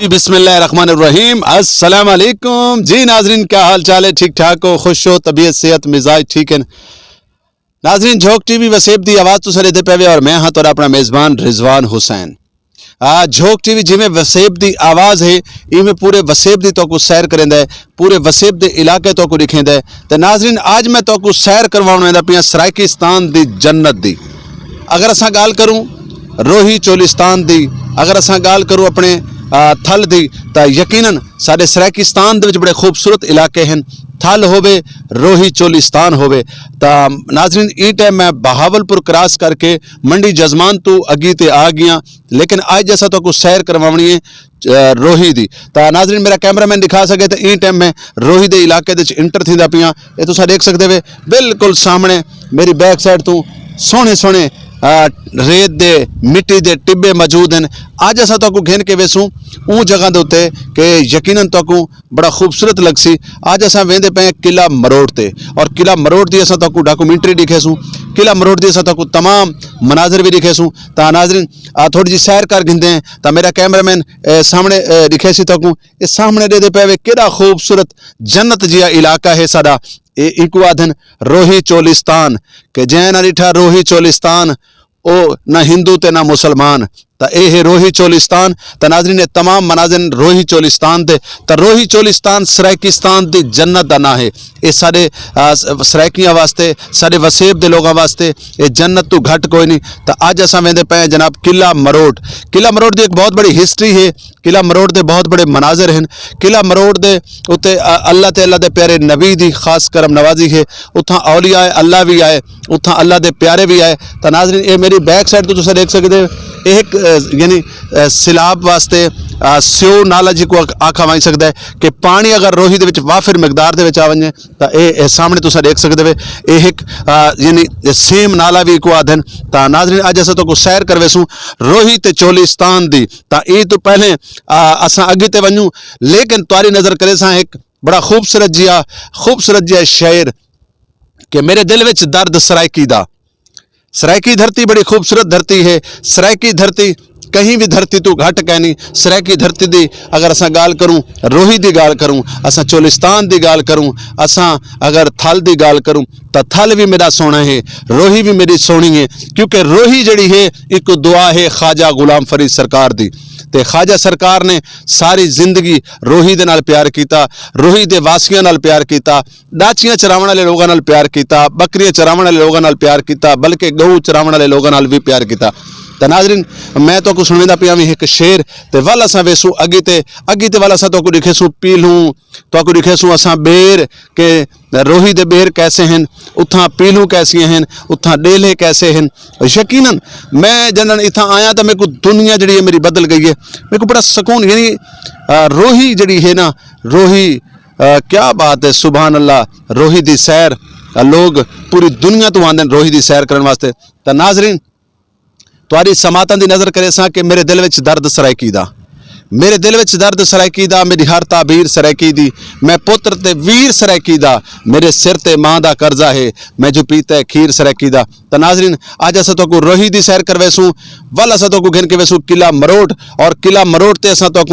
बिस्मिल्लाहिर्रहमानिर्रहीम अस्सलाम वालेकुम जी नाजरीन, क्या हाल चाल है? ठीक ठाक हो, खुश हो, तबीयत सेहत मिजाज ठीक है नाजरीन? झोंक टीवी वसेब दी आवाज़ तो सरे पे और मैं हाँ तो अपना मेज़बान रिजवान हुसैन। झोंक टीवी जिमें वसेब दी आवाज़ है इवें पूरे वसेब दी तो सैर करेंदा है, पूरे वसेब दे इलाके तो दिखेंदा है। तो नाजरीन आज मैं तो सैर करवाउण वेंदा पिया सराइकिस्तान दी जन्नत दी। अगर असां गाल करूँ रोही चोलिस्तान दी, अगर असां गाल करूँ अपने थल दी, तो यकीनन साडे सराइकिस्तान दे विच बड़े खूबसूरत इलाके हैं। थल होवे रोही चोलिस्तान होवे। तो नाजरीन ई टाइम मैं बहावलपुर क्रॉस करके मंडी जजमान तो अगी ते आ गया, लेकिन आज जैसा तो कुछ सैर करवानी है रोही दी। तो नाजरीन मेरा कैमरामैन दिखा सके तो ई टाइम मैं रोही दे इलाके दे इंटर थींदा पिया। ये तुसीं देख सकते वे बिल्कुल सामने मेरी बैक साइड तो सोहने सोहने रेत दे मिट्टी दे टिब्बे मौजूद हैं। अज असा तो घेन के वेसूँ ऊ जगह के उत्ते कि यकीनन तो बड़ा खूबसूरत लगसी। अज असा वेंदे पे किला मरोड़ ते, और किला मरोड़ की असा तो डॉक्यूमेंट्री दिखेसूँ, किला मरोड़ की असा तो तमाम मनाजर भी दिखेसूँ। तो नाजरीन थोड़ी जी सैर कर गिंदे हैं तो मेरा कैमरामैन सामने दिखे सी तो ये सामने दे पे कि खूबसूरत जन्नत जिया इलाका है साडा। इकू आधन रोही चोलिस्तान के जैन अरिठा रोही चोलिस्तान ओ ना हिंदू ते ना मुसलमान। तो ये है रोही चोलिस्तान। तो नाजरीन ने तमाम मनाजिर रोही चोलिस्तान दे। तो रोही चोलिस्तान सराइकिस्तान दी जन्नत का ना है। ये सारे सराइकियां वास्ते, सारे वसेब के लोगों वास्ते ये जन्नत तो घट कोई नहीं। तो अज असा वेंदे पे जनाब किला मरोड़। किला मरोड़ की एक बहुत बड़ी हिस्टरी है। किला मरोड़ के बहुत बड़े मनाजिर हैं। किला मरोड़ के उत्ते अल्लाह ते अल्लाह के प्यारे नबी की खास करम नवाजी है। उतना औलिया आए, अल्लाह भी आए, उतना अल्लाह के प्यारे भी आए। तो नाजरीन ये मेरी बैक साइड तो देख सकते एक यानी सिलाब वास्ते स्यो नाला जी को आखा वही सकता है कि पानी अगर रोही दे विच वाफिर मकदार दे विच आ वने तो ये सामने तुम देख सकते हो एक यानी सेम नाला भी को आधन। तो नाजरीन अज अस तो सैर करवेसूँ रोही ते चोलिस्तान दी। तो ये तो पहले असा अगे ते वनूँ, लेकिन तुआरी नज़र करे सा एक बड़ा खूबसूरत जिया शेर कि मेरे दिल विच दर्द सराइकी दा। सराइकी धरती बड़ी खूबसूरत धरती है। सराइकी धरती कहीं भी धरती तो घट कै नहीं। सराइकी धरती दी अगर असा गाल करूँ, रोही की गाल करूँ, असा चोलिस्तान की गाल करूँ, असा अगर थल की गाल करूँ तो थल भी मेरा सोना है, रोही भी मेरी सोनी है। क्योंकि रोही जड़ी है एक दुआ है ख्वाजा गुलाम फरीद सरकार दी। ते ख्वाजा सरकार ने सारी जिंदगी रोही दे नाल प्यार किया, रोही दे वासियों नाल प्यार किया, डाचियां चरावण वाले लोगों नाल प्यार किया, बकरियां चरावण वाले लोगों नाल प्यार किया, बल्कि गऊ चरावण वाले लोगों नाल भी प्यार किया। तो नाजरीन मैं तो कुछ सुनदा पिया भी एक शेर ते वल असा वेसू अगी ते वाल असा तो दिखेसूँ पीलू, तो दिखेसूँ असा बेर के रोही दे बेर कैसे हैं, उथा पीलू कैसियाँ हैं, उथा डेले कैसे हैं। यकीनन मैं जन इतना आया तो मेरे को दुनिया जी मेरी बदल गई है। मेरे को बड़ा सुकून यानी रोही जड़ी है ना, रोही क्या बात है, सुभान अल्लाह। रोही दी सैर लोग पूरी दुनिया तो आते रोही दी सैर करने वास्ते। तो नाजरीन तुआरी समातन की नज़र करे सा कि मेरे दिल विच दर्द सराइकी दा, मेरे दिल विच दर्द सराइकी दा, मेरी हर ताबीर सराइकी दी, मैं पुत्र ते वीर सराइकी दा, मेरे सिर ते माँ दा कर्जा है, मैं जो पीता है खीर सराइकी दा। तो नाजरीन अज असा तो रोही दी सैर करवेसूँ, वल असा तो घेन के वेसूँ किला मरोड़, और किला मरोड़ ते असा तो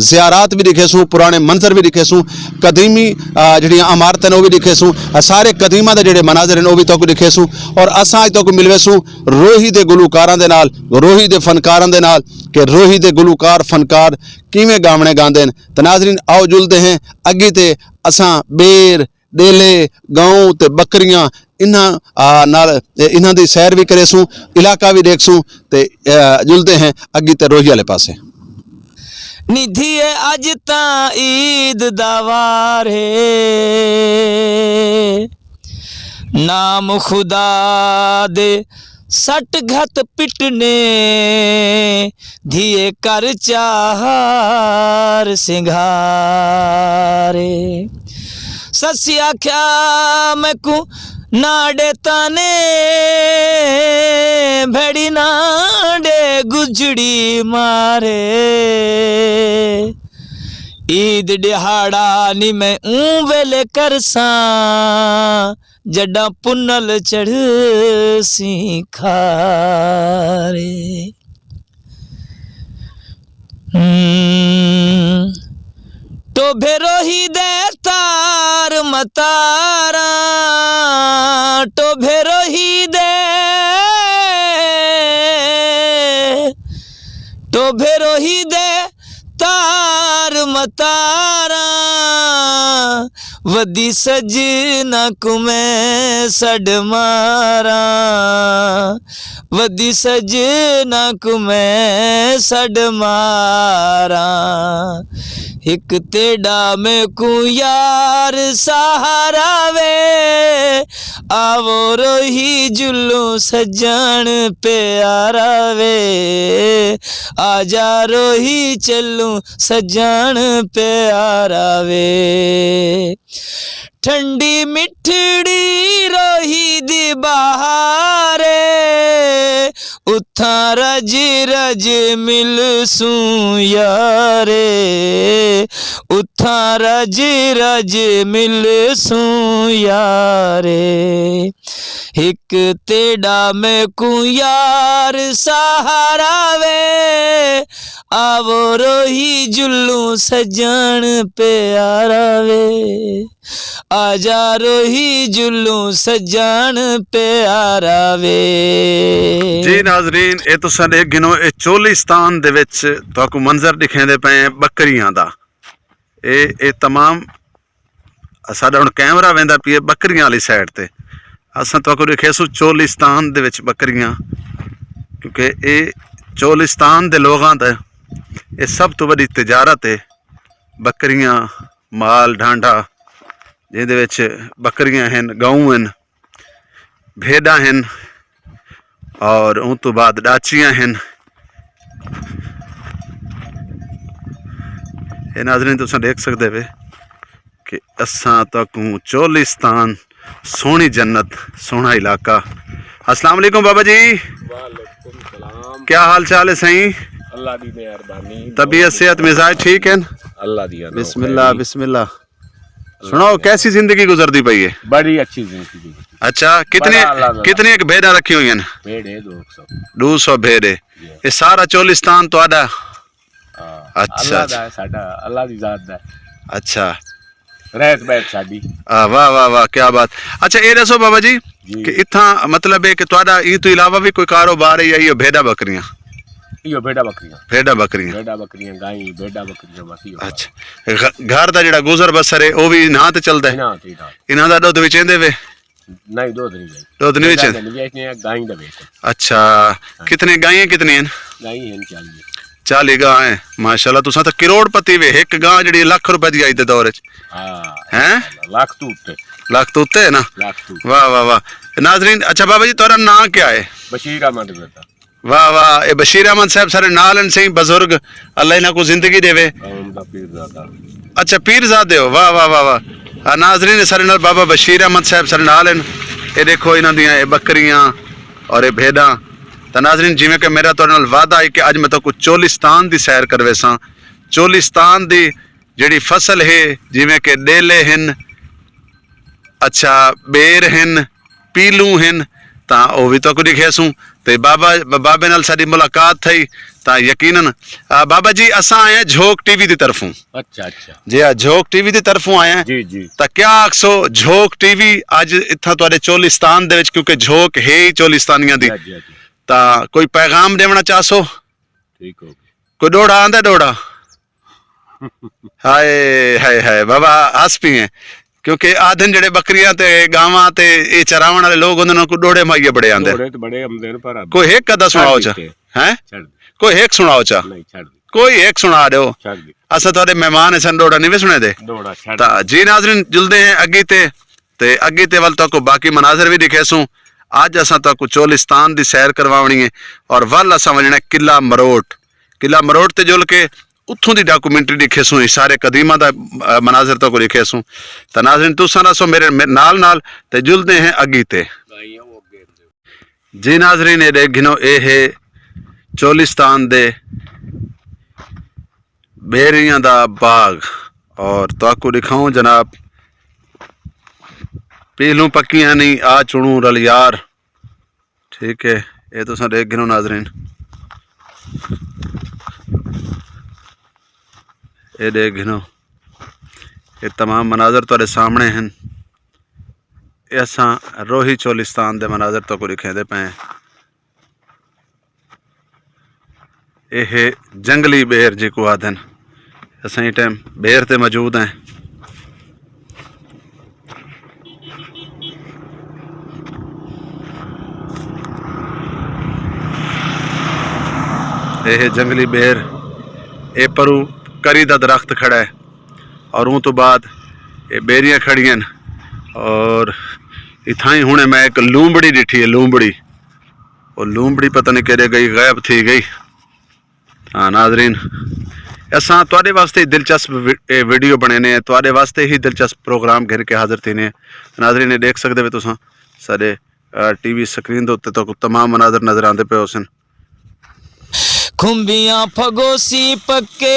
ज़ियारात भी दिखेसूँ, पुराने मंजर भी दिखेसूँ, कदीमी जड़ियाँ इमारतें वो भी दिखेसूँ, सारे कदीमा के जोड़े मनाजर हैं वो भी तो दिखेसूँ। और असा अज तो मिलवेसूँ रोही दे गुलूकारां दे नाल, रोही दे फनकारां दे नाल कि रोही दे गुलूकार फनकार किवें गावणे गांदे हैं। तो नाजरीन आओ जुलते हैं अगे ते असा बेर डेले गाँव ते बकरियां इन्हां दी सैर भी करेसूँ, इलाका भी देखसूँ। ते जुलते हैं अगे ते रोही वाले पासे। निधि अज ता ईद दा वार है, नाम खुदा दे सट घत पिटने, धिए कर चार सिंघारे। ससी आख्या मैं को नाडे ताने, भेड़ी नाडे गुजड़ी मारे। ईद दिहाड़ा नी मैं ऊं वेले करसा, जड़ा पुनल चढ़ सी खारे। टोभे रोही दे तार मतारा टोभे रोही दे टोभे रोही दे तार मतारा वदी सजना कुमें सड मारा वदी सजना कुमें सड मारा एक तेड़ा में को यार सहारा वे आवो रोही जुल्लू सजन प्यारा वे आजा रोही चलू सजन प्यारा वे ठंडी मिठड़ी रोही दी बहारे उथा रज रज मिल सूं यारे उथा रज रज मिल सूं यारे एक तेड़ा में को यार सहारा वे आवो रोही जुल्लू सजन प्यारा वे आजा रोही जुल्लू सजन प्यारा वे। जी नाजरीन ये तुसां देख गिनो ये चोलिस्तान दे विच तुहानू मंजर दिखेंदे पे बकरियां दा ये तमाम साडा हुण कैमरा वेंदा पई बकरियां वाली साइड ते असां तुहानू दिखेसू चोलिस्तान दे विच बकरियां क्योंकि ये चोलिस्तान दे लोगां दा ये सब तो वड्डी तिजारत है बकरियां माल ढांडा जिहदे विच बकरियां हैं गऊं हैं भेड़ां हैं और उन तो बाद डाचियां हैं। ये नाज़रीन तुसां देख सकदे वे कि असां तकूं चोलिस्तान सोहनी जन्नत सोहना इलाका। अस्सलाम वालेकुम बाबा जी। वालेकुम सलाम। क्या हाल चाल है सही? अल्लाह दी मेहरबानी तबीयत सेहत मिजाज ठीक है? अल्लाह दी बिस्मिल्लाह बिस्मिल्लाह। सुनाओ कैसी जिंदगी गुजरती पई है? बड़ी अच्छी जिंदगी। अच्छा कितनी एक भेड़ा रखी हुई हैं? भेड़े 200 200 भेड़े। ये सारा चोलिस्तान तुहाडा? अच्छा अल्लाह दा साडा अल्लाह दी जात दा। अच्छा रहत बैठ साडी। वाह वाह वाह क्या बात। अच्छा ये दसो बाबा जी कि इत्थां मतलब है कि तुहाडा ई तो इलावा भी कोई कारोबार है या ये भेड़ा बकरियां? इयो भेड़ा बकरियां गाई भेड़ा बकरियां बस इयो। अच्छा घर दा जेड़ा गुजर बसर है वो भी इन्हां ते चलदा है? इन्हां दा दुध विचेंदे वे? नहीं दूध नहीं जाई। दूध नहीं विचेंदे? गाई दा बेच। अच्छा कितने गायें कितनी हैं? गाई हैं 40 गां हैं माशाल्लाह। तुसां तो करोड़पति वे। एक गां जेड़ी लाख रुपए दी आई ते दौर च हैं? लाख तो उत्ते है ना? वाह वाह वाह नाजरीन। अच्छा बाबा जी तुहारा नाम क्या है? बशीर अहमद बेटा। वाह वाह ये बशीर अहमद साहब सारे नाल हैं सही बुजुर्ग अल्लाह इन्हां को जिंदगी देवे। अच्छा पीरजादे हो? वाह वाह वाह वाह। नाजरीन सारे नाल बाबा बशीर अहमद साहब सारे नाल हैं। ये देखो इन्हां दियां ये बकरियां और ये भेड़ां। तो नाजरीन जिवें कि मेरा तुहाडे नाल वादा है कि अज मैं तुहानू चोलिस्तान दी सैर करवे सां। चोलिस्तान दी जिहड़ी फसल है जिवें कि डेले हैं, अच्छा बेर हैं, पीलू हैं, तां ओह भी तुहानू दिखेसूं। ते बाबे नाल साडी मुलाकात थई तां यकीनन बाबा जी असां आए हैं झोक टीवी दी तरफों। अच्छा अच्छा जी हाँ झोक टीवी दी तरफों आए हैं। जी जी। तां क्या आखसो झोक टीवी अज इत्थां तुहाडे चोलिस्तान दे विच क्योंकि झोक है ही चोलिस्तानियां दी तां कोई पैगाम देवना चाहसो? ठीक हो कोई डोड़ा आंदा डोड़ा? हाय हाय हाय बाबा हस पी हैं क्योंकि आदन जड़े बकरियां ते गावां ते ये चरावण वाले लोग उन्हां को डोड़े माइये बड़े आंदे। डोड़े तो बड़े आंदे न पर कोई एक कदा सुनाओ चा हैं? कोई एक सुनाओ चा? नहीं छड़ दे। कोई एक सुना दो। छड़ दे। असा तुहाडे मेहमान सन डोड़ा नहीं वे सुने दे? डोड़ा छड़। ता जी नाज़रीन जुलदे हैं अगी ते अगी ते वल तक बाकी मनाजर भी दिखेसूं। अज असां तक चोलिस्तान दी सैर करवावनी है और वल असां वजना किला मरोट ते जुल के उत्थों दी डॉक्यूमेंट्री दिखेसूं सारे कदीमा दा मनाजर तक दिखेसूं। तो नाज़रीन तुसां दसो मेरे नाल ते जुलदे हैं अगी ते। जी नाज़रीन ये देख गिनो ये है चोलिस्तान दे बेरियां दा बाग और तुहानू दिखाऊं जनाब पीलू पक्कियां नहीं आ चुनू रल यार। ठीक है ये तुसां देख गिनो नाज़रीन ये देख गिनो ये तमाम मनाजर तुहाडे सामने हैं। ये असां रोही चोलिस्तान दे मनाजर तो को दिखेंदे पे हैं। यह जंगली बेर जिको आदन असां इस टाइम बेर ते मौजूद हैं। यह जंगली बेर ये परू करी दा दरख्त खड़ा है और उन तो बाद ये बेरियां खड़ियां और इतना ही हुणे मैं एक लूंबड़ी डिठी है। लूंबड़ी वो लूंबड़ी पता नहीं केड़े गई, गायब थी गई। हाँ नाजरीन असां तुहाडे वास्ते ही दिलचस्प वीडियो बने तुहाडे वास्ते ही दिलचस्प प्रोग्राम घेर के हाजिर थी ने। नाजरीन देख सकते हो तुसां साडे टीवी स्क्रीन दे उत्ते तो तमाम मनाजर नजर आते पे उसन। खुंबियां फगोसी पक्के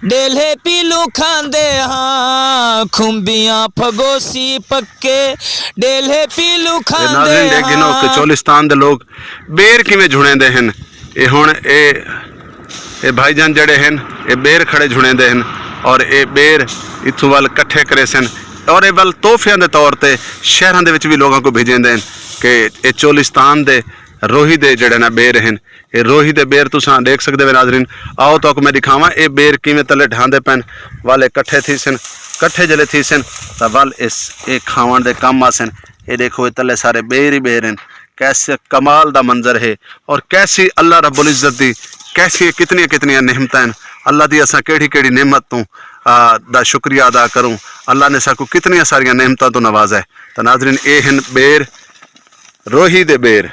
डेले पीलू खांदे हाँ। खुंबियां फगोसी पक्के डेले पीलू खांदे हाँ। नाज़रीन देख गिनो कि चोलिस्तान दे लोग बेर किवें झुणेंदे हैं। ये हुण ये भाईजान जड़े हैं ये बेर खड़े झुणेंदे हैं और ये बेर इत्थों वाल कट्ठे करे सन और ये वाल तोहफियां दे तौर ते शहरां दे विच भी लोगों को भेजेंदे हैं कि ये चोलिस्तान दे रोही दे जड़े ना बेर हैं। ये रोही दे बेर तुसां देख सकते हो नाजरीन। आओ तो मैं दिखावां ये बेर किवें तले ढांदे पैन वाले कट्ठे थी सन। कट्ठे जले थी सन तो वाल इस ये खावन दे कम आसन। ये देखो ये तले सारे बेर ही बेर हैं। कैसे कमाल दा मंजर है और कैसी अल्लाह रब्बुल इज़्ज़त दी कैसी कितनियां कितनियां नेमतां हैं। अल्लाह दी असां केड़ी केड़ी नेमत तो दा शुक्रिया अदा करूँ। अल्लाह ने साकू कितनियां सारियां नेमतां तो नवाजा है। तो नाजरीन ये हैं बेर रोही दे बेर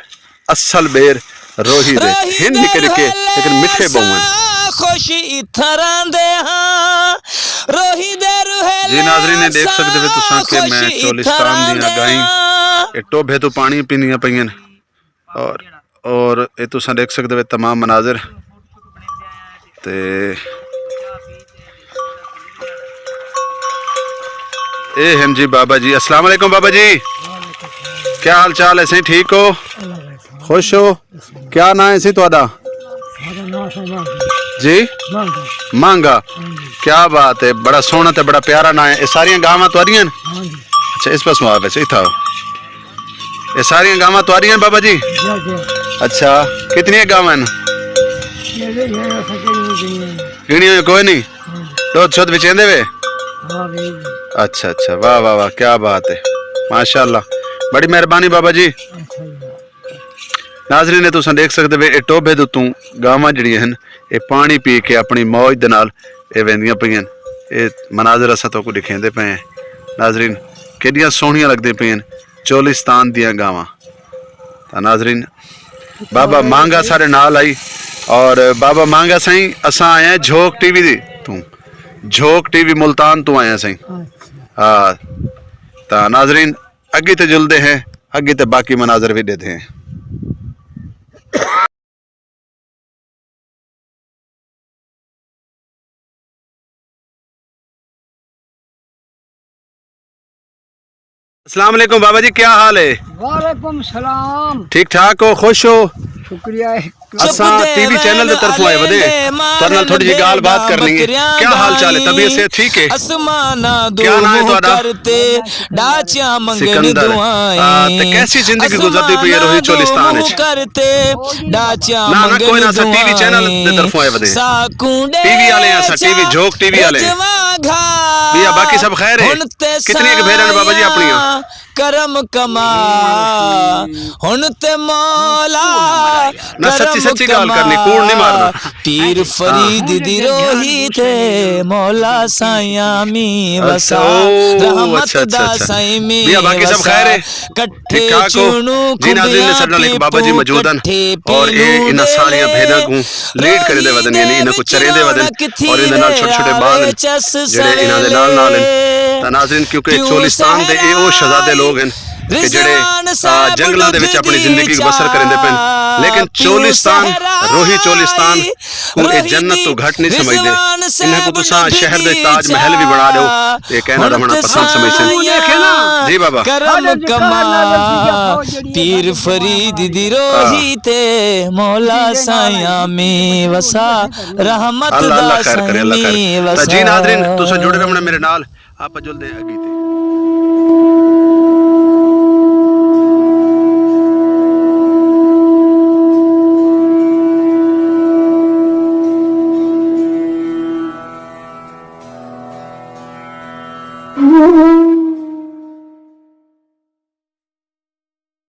असल बेर रोही दे हिंद निकल के लेकिन मिठे बहुवन खुशी इथरां दे हाँ। रोही दे रुहे जी नाजरीन ने देख सकते हो तुसां कि मैं चोलिस्तान दियां गाईं ये टोभे तो पानी पीनियां पईयां और ये तुसां देख सकते हो तमाम मनाजर ते ए हैं जी बाबा जी। अस्सलाम वालेकुम बाबा जी, क्या हाल चाल है? सही ठीक हो, खुश हो? क्या नाम है सी तुहाडा जी? मांगा। क्या बात है, बड़ा सोहना ते बड़ा प्यारा नाम है। ये सारियां गावां तुहाडियां? अच्छा इस पासों आ वैसे इथा ये सारियां गावां तुहाडियां बाबा जी? अच्छा कितनी गावां हैं? गिणियां कोई नहीं, दुध शुद्ध विचेंदे वे? अच्छा अच्छा वाह वाह वाह क्या बात है, माशाअल्लाह बड़ी मेहरबानी बाबा जी। नाजरीन ने तुम देख सकते हो ये टोभे दे उत्तों गावां जड़ियां हैं ये पानी पी के अपनी मौज दे नाल ये वेंदियां पईयां। ये मनाजर असां तो को दिखेंदे पे हैं नाजरीन कितनियां सोहणियां लगदी पईयां चोलिस्तान दियां गावां। तो नाजरीन बाबा मांगा सारे नाल आई और बाबा मांगा साईं असां आए हैं झोंक टीवी दी तू, झोंक टीवी मुल्तान तू आए हैं साईं। हाँ तो नाजरीन अगे तो जुलते हैं, अगे तो बाकी मनाजर भी देते हैं। अस्सलाम वालेकुम बाबा जी, क्या हाल है? वालेकुम सलाम। ठीक ठाक हो, खुश हो? शुक्रिया है। असा टीवी चैनल की तरफ आए बदे तुहाडे नाल थोड़ी जी गाल बात करनी है। क्या हाल चाल है? तबीयत से ठीक है? क्या नाम है तुहाडा? सिकंदर। ते कैसी जिंदगी गुजरती पई है रोही चोलिस्तान विच? ना ना कोई ना, असा टीवी चैनल की तरफ आए बदे टीवी वाले हैं, असा टीवी झोंक टीवी वाले हैं भैया। बाकी सब खैर है? कितनी के भेड़ां बाबा जी अपनियां? करम कमा हुन ते मौला ना सच्ची सच्ची गाल करनी, कूड़ नहीं मारना। पीर फरीद दी रोही थे मौला साया मी वसा रहमत दा साई मी भैया। बाकी सब खैर है? कट्ठे चुनू जी। नाज़रीन ने साडे नाल एक बाबा जी मौजूद हैं और ये इन्हां सारियां भेड़ां को लीड करे दे वदन यानी इन्हां को चरे दे वदन और इन्हां नाल छोटे छोटे बाल जेड़े इन्हां दे नाल हैं। तो नाज़रीन क्योंकि चोलिस्तान दे ये वो शहजादे लोग हैं ਕਿ ਜਿਹੜੇ ਜੰਗਲਾਂ ਦੇ ਵਿੱਚ ਆਪਣੀ ਜ਼ਿੰਦਗੀ ਬਸਰ ਕਰਦੇ ਪਏ ਲੇਕਿਨ ਚੋਲਿਸਤਾਨ ਰੋਹੀ ਚੋਲਿਸਤਾਨ को ਇਹ ਜੰਨਤ ਤੋਂ ਘੱਟ ਨਹੀਂ ਸਮਝਦੇ ਇਹਨਾਂ को ਤੁਸੀਂ ਸ਼ਹਿਰ ਦੇ ਤਾਜ ਮਹਿਲ ਵੀ ਬਣਾ ਦਿਓ ਤੇ ਕਹਿਣਾ ਰਮਣਾ ਪਸੰਦ ਸਮਝਦੇ ਜੀ ਬਾਬਾ करम कमा पीर फरीद दी रोही ते मौला साया में वसा रहमत अल्लाह दा अल्लाह खैर करे अल्लाह समी खैर वसा जी नाज़रीन तुम जुड़े रहना मेरे नाल आप जुलदे अगी ते